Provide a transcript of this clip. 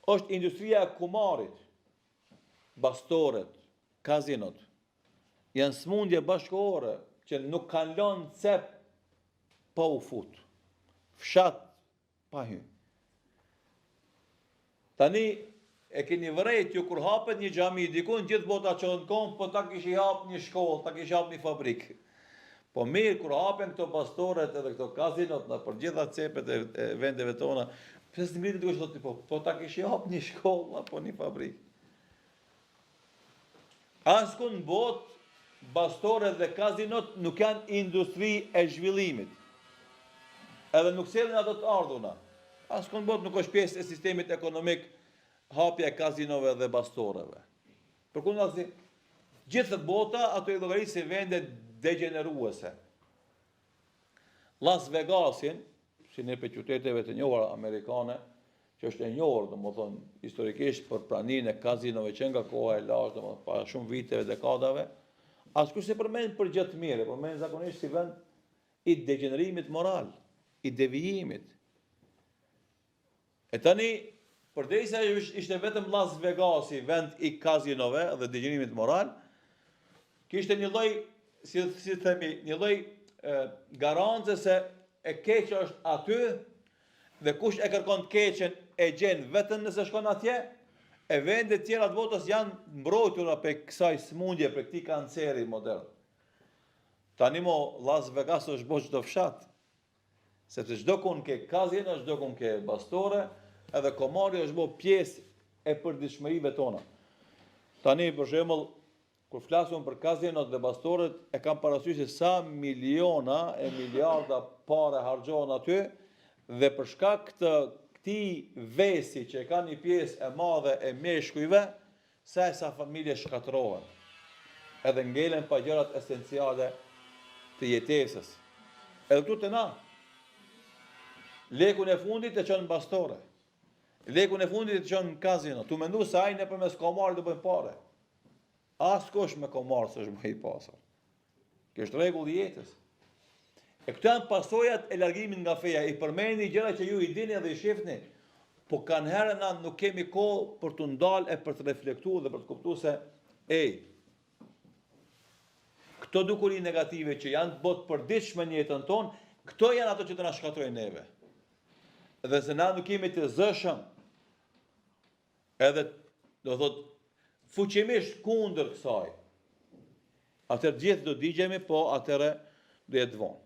është industria e kumarit, bastoret, kazinot. Janë smundje bashkëkohore që nuk kanë lënë cep pa u fut. Fshat pa hy. Tani e keni vërejt ju kur hapet një xhami dikun gjithë bota çon kom, po ta kish i hap një shkollë, ta kish hap një fabrikë. Po mirë kur hapen këto bastoret edhe këto kazinot në për gjitha cepet e vendeve tona, pse s'ngritet dikush thotë po ta kish i hap një shkollë apo një fabrikë. Askund në botë bastoret dhe kazinot nuk janë industri e zhvillimit. Edhe nuk sjellin ato të ardhuna. Askund në botë nuk është pjesë e sistemit ekonomik hapja e kazinove dhe bastoreve. Përkundazi, gjithë bota ato i llogarit si vende degeneruese. Las Vegasin, si një për qyteteve të njohura amerikane, që është e njohur, domethënë historikisht për praninë e kazinove që nga koha e lashtë, domethënë para shumë viteve, dekadave, askush se përmend për gjë të mirë, përmend zakonisht si vend i degenerimit moral, i devijimit. E tani, përderisa ishte vetëm Las Vegasi vend i kazinove dhe degenerimit moral, kishte një lloj, si themi, një lloj garancë se e keqja është aty dhe kush e kërkon të keqen e gjen vetëm nëse shkon atje, e vendet tjera të botës janë mbrojtura për kësaj smundje, për këtij kanceri modern. Tani mo Las Vegas është bërë çdo fshat, sepse çdo kun ke kazino, çdo kun ke bastore, edhe komari është bërë pjesë e përditshmërive tona. Tani për shembull, kur flasim për kazinot dhe bastoret, e kam parasysh se sa miliona e miliarda pare harxhohen aty dhe për shkak të këtij vesi që ka një pjesë e madhe e meshkujve, sa familje shkatërrohen. Edhe ngelen pa gjërat esenciale të jetesës. Edhe këtu të na, lekun e fundit e çon bastore. Lekun e fundit e çon kazino. Tu mendu se ai nëpërmes komarit do bëjnë parë. Askush me komar s'është më i pasur. Kjo është rregull i jetës. E këto janë pasojat e largimit nga feja. I përmendni gjëra që ju i dini dhe i shihni, po kanë herë na nuk kemi kohë për të ndalë e për të reflektuar dhe për të kuptuar se këto dukuri negative që janë të botë përditshme në jetën tonë, këto janë ato që të na shkatrojnë neve. Dhe se na nuk jemi të zëshëm, edhe do thotë fuqimisht kundër kësaj. Atëherë gjithë do digjemi, po atëherë do jetë vonë.